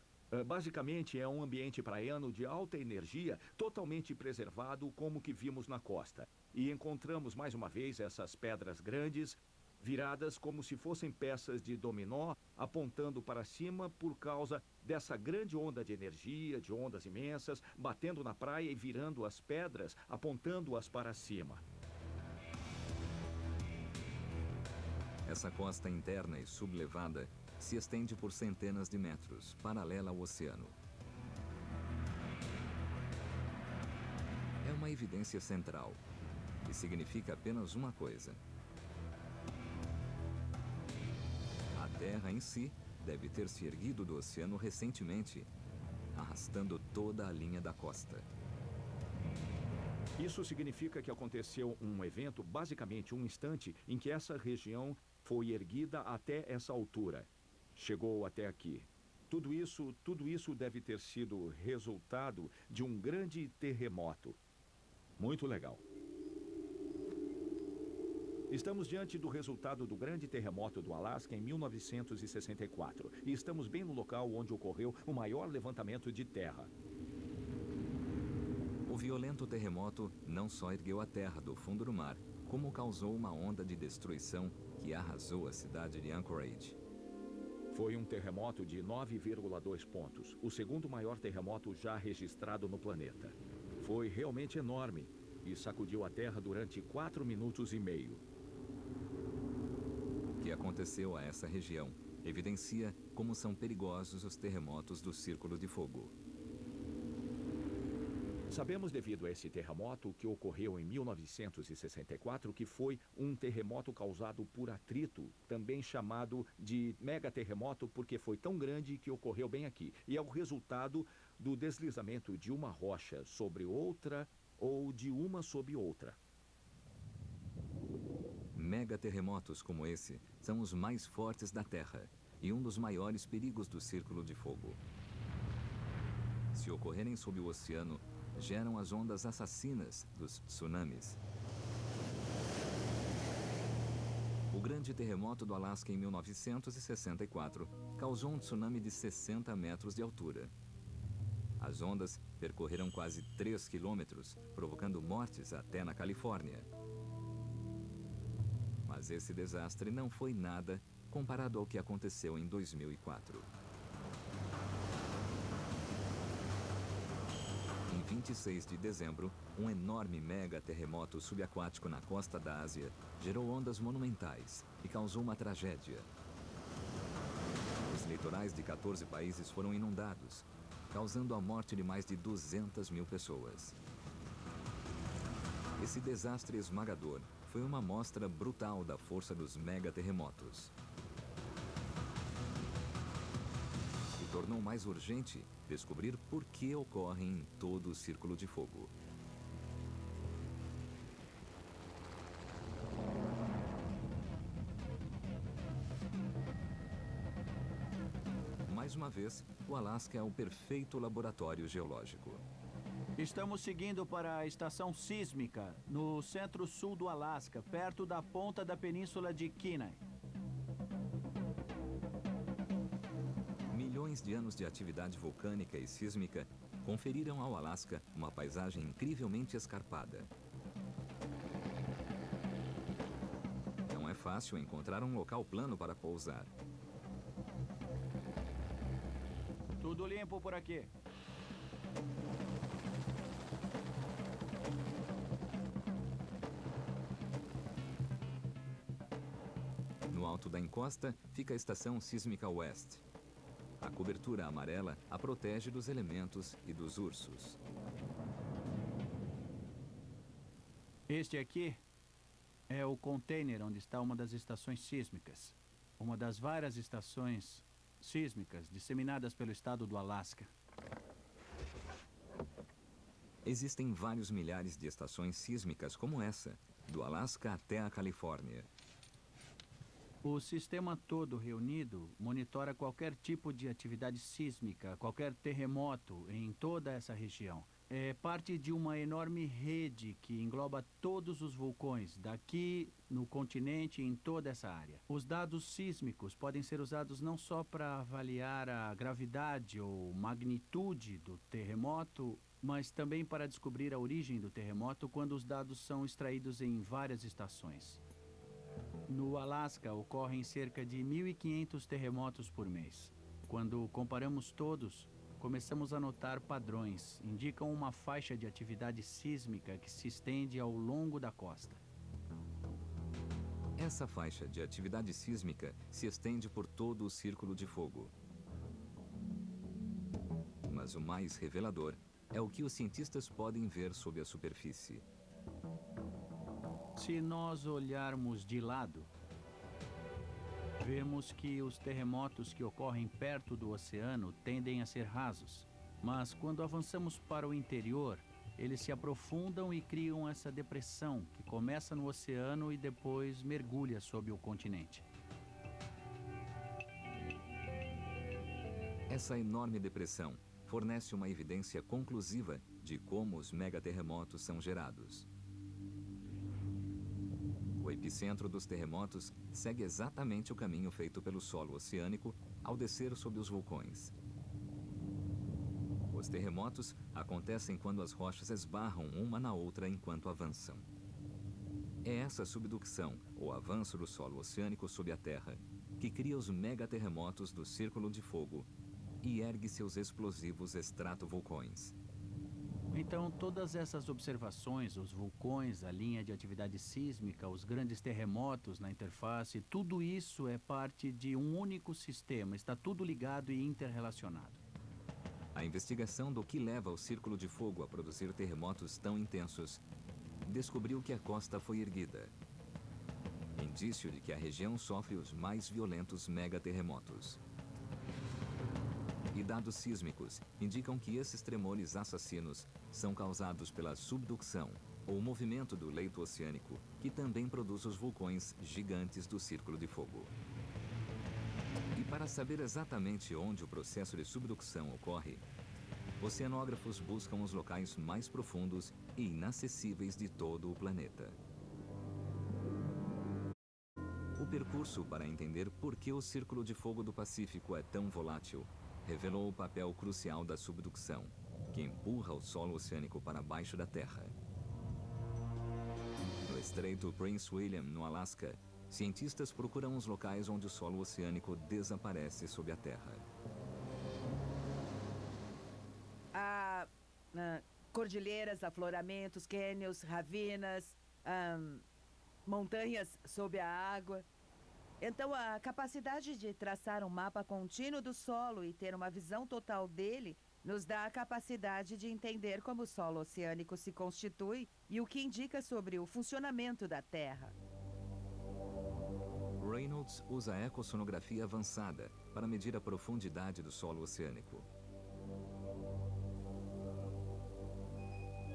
Basicamente é um ambiente praiano de alta energia, totalmente preservado como que vimos na costa. E encontramos mais uma vez essas pedras grandes, viradas como se fossem peças de dominó, apontando para cima por causa dessa grande onda de energia, de ondas imensas, batendo na praia e virando as pedras, apontando-as para cima. Essa costa interna e sublevada se estende por centenas de metros, paralela ao oceano. É uma evidência central, e significa apenas uma coisa. A Terra em si deve ter se erguido do oceano recentemente, arrastando toda a linha da costa. Isso significa que aconteceu um evento, basicamente um instante, em que essa região foi erguida até essa altura. Chegou até aqui. Tudo isso deve ter sido resultado de um grande terremoto. Muito legal. Estamos diante do resultado do grande terremoto do Alasca em 1964 e estamos bem no local onde ocorreu o maior levantamento de terra. O violento terremoto não só ergueu a terra do fundo do mar, como causou uma onda de destruição que arrasou a cidade de Anchorage. Foi um terremoto de 9,2 pontos, o segundo maior terremoto já registrado no planeta. Foi realmente enorme e sacudiu a terra durante 4 minutos e meio. O que aconteceu a essa região evidencia como são perigosos os terremotos do Círculo de Fogo. Sabemos, devido a esse terremoto que ocorreu em 1964, que foi um terremoto causado por atrito, também chamado de megaterremoto porque foi tão grande que ocorreu bem aqui. E é o resultado do deslizamento de uma rocha sobre outra ou de uma sobre outra. Megaterremotos como esse são os mais fortes da Terra e um dos maiores perigos do Círculo de Fogo. Se ocorrerem sob o oceano, geram as ondas assassinas dos tsunamis. O grande terremoto do Alasca em 1964 causou um tsunami de 60 metros de altura. As ondas percorreram quase 3 quilômetros, provocando mortes até na Califórnia. Mas esse desastre não foi nada comparado ao que aconteceu em 2004. Em 26 de dezembro, um enorme mega-terremoto subaquático na costa da Ásia gerou ondas monumentais e causou uma tragédia. Os litorais de 14 países foram inundados, causando a morte de mais de 200 mil pessoas. Esse desastre esmagador foi uma amostra brutal da força dos megaterremotos. E tornou mais urgente descobrir por que ocorrem em todo o Círculo de Fogo. Mais uma vez, o Alasca é o perfeito laboratório geológico. Estamos seguindo para a estação sísmica, no centro-sul do Alasca, perto da ponta da península de Kenai. Milhões de anos de atividade vulcânica e sísmica conferiram ao Alasca uma paisagem incrivelmente escarpada. Não é fácil encontrar um local plano para pousar. Tudo limpo por aqui. No alto da encosta fica a estação sísmica West. A cobertura amarela a protege dos elementos e dos ursos. Este aqui é o container onde está uma das estações sísmicas. Uma das várias estações sísmicas disseminadas pelo estado do Alasca. Existem vários milhares de estações sísmicas como essa, do Alasca até a Califórnia. O sistema todo reunido monitora qualquer tipo de atividade sísmica, qualquer terremoto em toda essa região. É parte de uma enorme rede que engloba todos os vulcões, daqui no continente e em toda essa área. Os dados sísmicos podem ser usados não só para avaliar a gravidade ou magnitude do terremoto, mas também para descobrir a origem do terremoto quando os dados são extraídos em várias estações. No Alasca, ocorrem cerca de 1.500 terremotos por mês. Quando comparamos todos, começamos a notar padrões, indicam uma faixa de atividade sísmica que se estende ao longo da costa. Essa faixa de atividade sísmica se estende por todo o Círculo de Fogo. Mas o mais revelador é o que os cientistas podem ver sob a superfície. Se nós olharmos de lado, vemos que os terremotos que ocorrem perto do oceano tendem a ser rasos. Mas quando avançamos para o interior, eles se aprofundam e criam essa depressão que começa no oceano e depois mergulha sob o continente. Essa enorme depressão fornece uma evidência conclusiva de como os megaterremotos são gerados. O epicentro dos terremotos segue exatamente o caminho feito pelo solo oceânico ao descer sob os vulcões. Os terremotos acontecem quando as rochas esbarram uma na outra enquanto avançam. É essa subducção, ou avanço do solo oceânico sob a Terra, que cria os megaterremotos do Círculo de Fogo e ergue seus explosivos estratovulcões. Então, todas essas observações, os vulcões, a linha de atividade sísmica, os grandes terremotos na interface, tudo isso é parte de um único sistema, está tudo ligado e interrelacionado. A investigação do que leva o Círculo de Fogo a produzir terremotos tão intensos descobriu que a costa foi erguida. Indício de que a região sofre os mais violentos megaterremotos. E dados sísmicos indicam que esses tremores assassinos são causados pela subducção, ou movimento do leito oceânico, que também produz os vulcões gigantes do Círculo de Fogo. E para saber exatamente onde o processo de subducção ocorre, oceanógrafos buscam os locais mais profundos e inacessíveis de todo o planeta. O percurso para entender por que o Círculo de Fogo do Pacífico é tão volátil revelou o papel crucial da subducção, que empurra o solo oceânico para baixo da Terra. No Estreito Prince William, no Alasca, cientistas procuram os locais onde o solo oceânico desaparece sob a Terra. Cordilheiras, afloramentos, cânions, ravinas, montanhas sob a água. Então, a capacidade de traçar um mapa contínuo do solo e ter uma visão total dele nos dá a capacidade de entender como o solo oceânico se constitui e o que indica sobre o funcionamento da Terra. Reynolds usa a ecossonografia avançada para medir a profundidade do solo oceânico.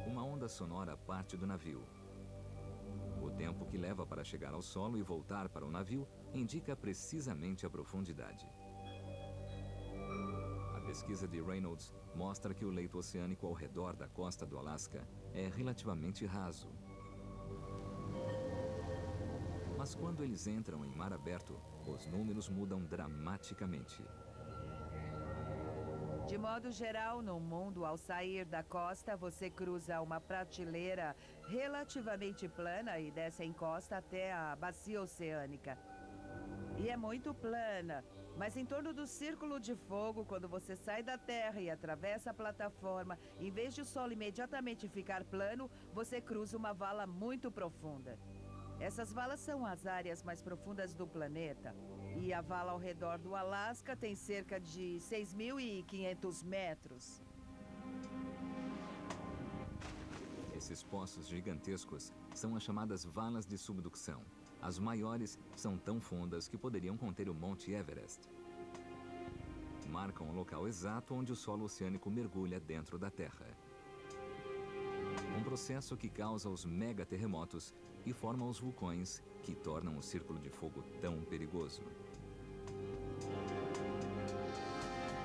Uma onda sonora parte do navio. O tempo que leva para chegar ao solo e voltar para o navio indica precisamente a profundidade. A pesquisa de Reynolds mostra que o leito oceânico ao redor da costa do Alasca é relativamente raso. Mas quando eles entram em mar aberto, os números mudam dramaticamente. De modo geral, no mundo, ao sair da costa, você cruza uma prateleira relativamente plana e dessa encosta até a bacia oceânica. E é muito plana, mas em torno do círculo de fogo, quando você sai da Terra e atravessa a plataforma, em vez de o solo imediatamente ficar plano, você cruza uma vala muito profunda. Essas valas são as áreas mais profundas do planeta. E a vala ao redor do Alasca tem cerca de 6.500 metros. Esses poços gigantescos são as chamadas valas de subducção. As maiores são tão fundas que poderiam conter o Monte Everest. Marcam o local exato onde o solo oceânico mergulha dentro da Terra. Um processo que causa os megaterremotos e forma os vulcões que tornam o círculo de fogo tão perigoso.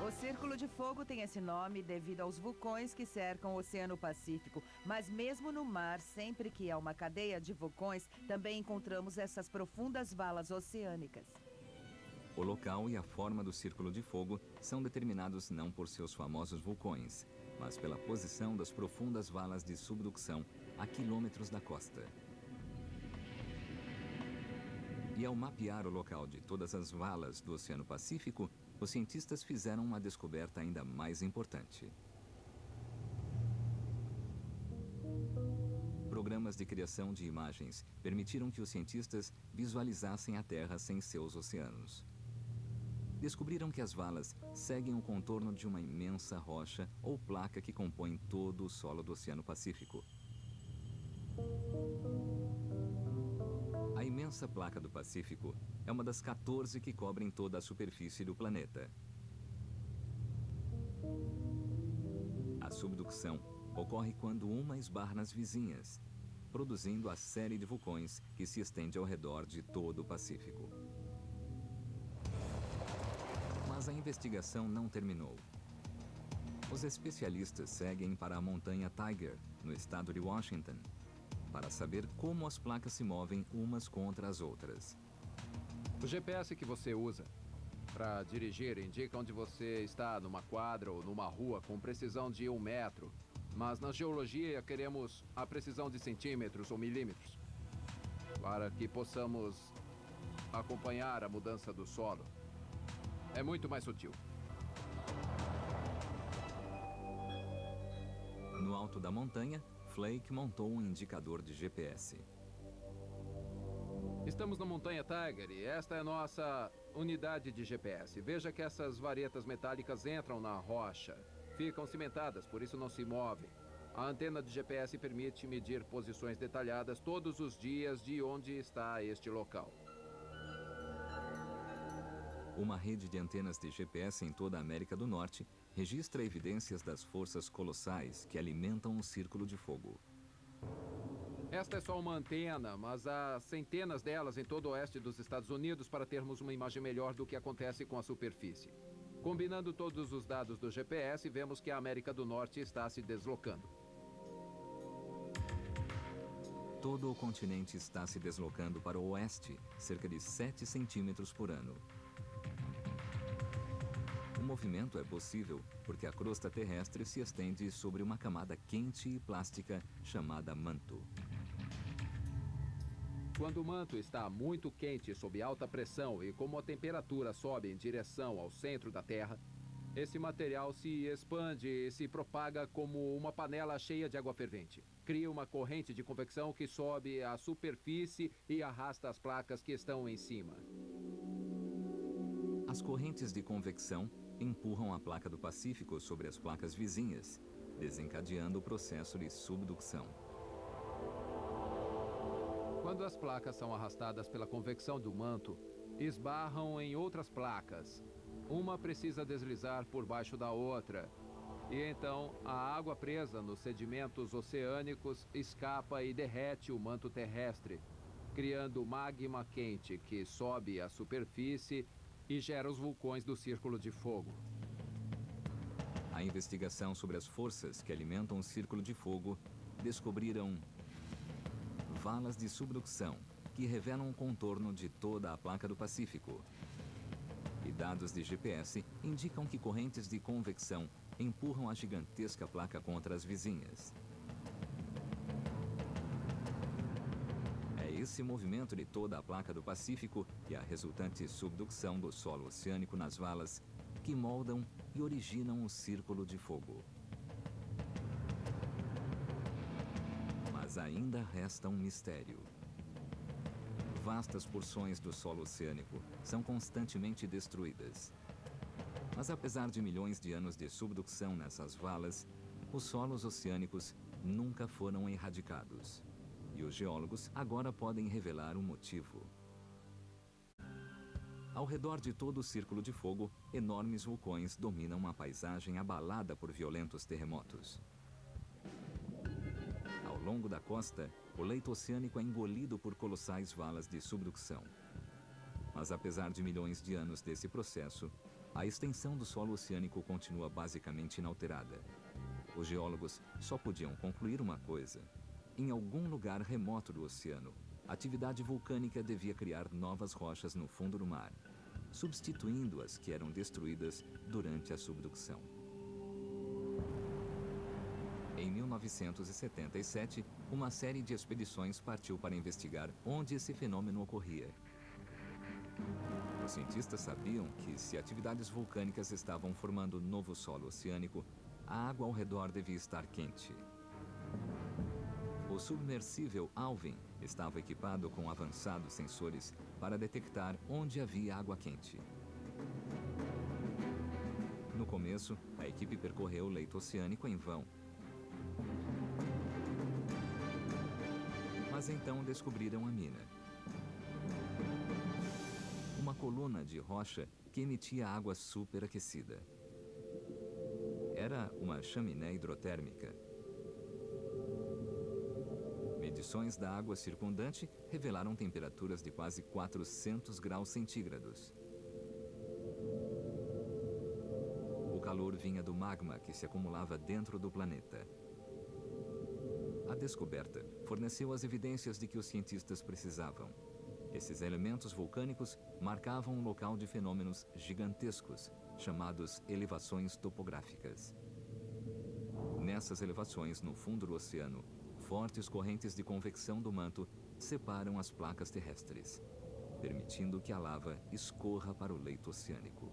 O Círculo de Fogo tem esse nome devido aos vulcões que cercam o Oceano Pacífico. Mas mesmo no mar, sempre que há uma cadeia de vulcões, também encontramos essas profundas valas oceânicas. O local e a forma do círculo de fogo são determinados não por seus famosos vulcões, mas pela posição das profundas valas de subducção a quilômetros da costa. E ao mapear o local de todas as valas do Oceano Pacífico, os cientistas fizeram uma descoberta ainda mais importante. Programas de criação de imagens permitiram que os cientistas visualizassem a Terra sem seus oceanos. Descobriram que as valas seguem o contorno de uma imensa rocha ou placa que compõe todo o solo do Oceano Pacífico. A imensa placa do Pacífico é uma das 14 que cobrem toda a superfície do planeta. A subducção ocorre quando uma esbarra nas vizinhas, produzindo a série de vulcões que se estende ao redor de todo o Pacífico. Mas a investigação não terminou. Os especialistas seguem para a montanha Tiger, no estado de Washington, para saber como as placas se movem umas contra as outras. O GPS que você usa para dirigir indica onde você está numa quadra ou numa rua com precisão de 1 metro. Mas na geologia queremos a precisão de centímetros ou milímetros, para que possamos acompanhar a mudança do solo. É muito mais sutil. No alto da montanha, Flake montou um indicador de GPS. Estamos na montanha Tiger e esta é a nossa unidade de GPS. Veja que essas varetas metálicas entram na rocha. Ficam cimentadas, por isso não se movem. A antena de GPS permite medir posições detalhadas todos os dias de onde está este local. Uma rede de antenas de GPS em toda a América do Norte registra evidências das forças colossais que alimentam o círculo de fogo. Esta é só uma antena, mas há centenas delas em todo o oeste dos Estados Unidos para termos uma imagem melhor do que acontece com a superfície. Combinando todos os dados do GPS, vemos que a América do Norte está se deslocando. Todo o continente está se deslocando para o oeste, cerca de 7 centímetros por ano. O movimento é possível porque a crosta terrestre se estende sobre uma camada quente e plástica chamada manto. Quando o manto está muito quente sob alta pressão e como a temperatura sobe em direção ao centro da Terra, esse material se expande e se propaga como uma panela cheia de água fervente. Cria uma corrente de convecção que sobe à superfície e arrasta as placas que estão em cima. As correntes de convecção empurram a placa do Pacífico sobre as placas vizinhas, desencadeando o processo de subducção. Quando as placas são arrastadas pela convecção do manto, esbarram em outras placas. Uma precisa deslizar por baixo da outra. E então, a água presa nos sedimentos oceânicos escapa e derrete o manto terrestre, criando magma quente que sobe à superfície e gera os vulcões do Círculo de Fogo. A investigação sobre as forças que alimentam o Círculo de Fogo descobriram valas de subducção que revelam o contorno de toda a placa do Pacífico. E dados de GPS indicam que correntes de convecção empurram a gigantesca placa contra as vizinhas. É esse movimento de toda a placa do Pacífico e a resultante subducção do solo oceânico nas valas que moldam e originam o Círculo de Fogo. Mas ainda resta um mistério. Vastas porções do solo oceânico são constantemente destruídas. Mas apesar de milhões de anos de subducção nessas valas, os solos oceânicos nunca foram erradicados. E os geólogos agora podem revelar o motivo. Ao redor de todo o Círculo de Fogo, enormes vulcões dominam uma paisagem abalada por violentos terremotos. Ao longo da costa, o leito oceânico é engolido por colossais valas de subducção. Mas apesar de milhões de anos desse processo, a extensão do solo oceânico continua basicamente inalterada. Os geólogos só podiam concluir uma coisa: em algum lugar remoto do oceano, a atividade vulcânica devia criar novas rochas no fundo do mar, substituindo as que eram destruídas durante a subducção. Em 1977, uma série de expedições partiu para investigar onde esse fenômeno ocorria. Os cientistas sabiam que, se atividades vulcânicas estavam formando novo solo oceânico, a água ao redor devia estar quente. O submersível Alvin estava equipado com avançados sensores para detectar onde havia água quente. No começo, a equipe percorreu o leito oceânico em vão. Mas então descobriram a mina. Uma coluna de rocha que emitia água superaquecida. Era uma chaminé hidrotérmica. Medições da água circundante revelaram temperaturas de quase 400 graus centígrados. O calor vinha do magma que se acumulava dentro do planeta. A descoberta forneceu as evidências de que os cientistas precisavam. Esses elementos vulcânicos marcavam um local de fenômenos gigantescos, chamados elevações topográficas. Nessas elevações, no fundo do oceano, fortes correntes de convecção do manto separam as placas terrestres, permitindo que a lava escorra para o leito oceânico.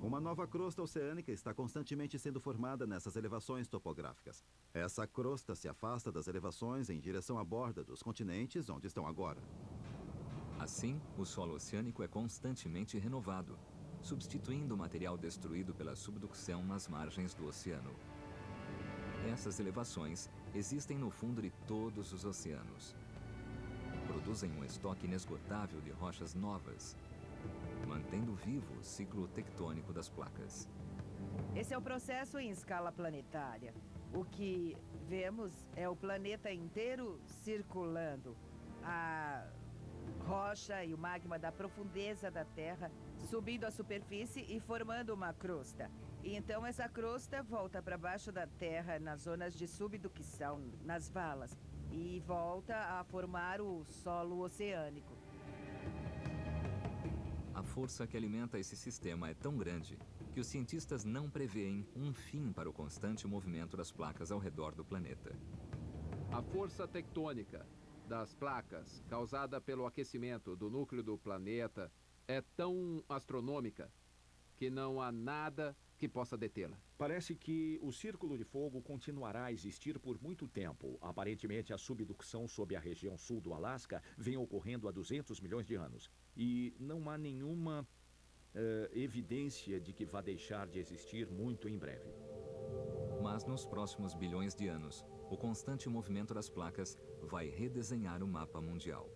Uma nova crosta oceânica está constantemente sendo formada nessas elevações topográficas. Essa crosta se afasta das elevações em direção à borda dos continentes onde estão agora. Assim, o solo oceânico é constantemente renovado, substituindo o material destruído pela subducção nas margens do oceano. Essas elevações existem no fundo de todos os oceanos. Produzem um estoque inesgotável de rochas novas, mantendo vivo o ciclo tectônico das placas. Esse é o processo em escala planetária. O que vemos é o planeta inteiro circulando. A rocha e o magma da profundeza da Terra subindo à superfície e formando uma crosta. E então essa crosta volta para baixo da Terra nas zonas de subducção, nas valas, e volta a formar o solo oceânico. A força que alimenta esse sistema é tão grande que os cientistas não prevêem um fim para o constante movimento das placas ao redor do planeta. A força tectônica das placas, causada pelo aquecimento do núcleo do planeta, é tão astronômica que não há nada que possa detê-la. Parece que o Círculo de Fogo continuará a existir por muito tempo. Aparentemente, a subducção sob a região sul do Alasca vem ocorrendo há 200 milhões de anos. E não há nenhuma evidência de que vai deixar de existir muito em breve. Mas nos próximos bilhões de anos, o constante movimento das placas vai redesenhar o mapa mundial.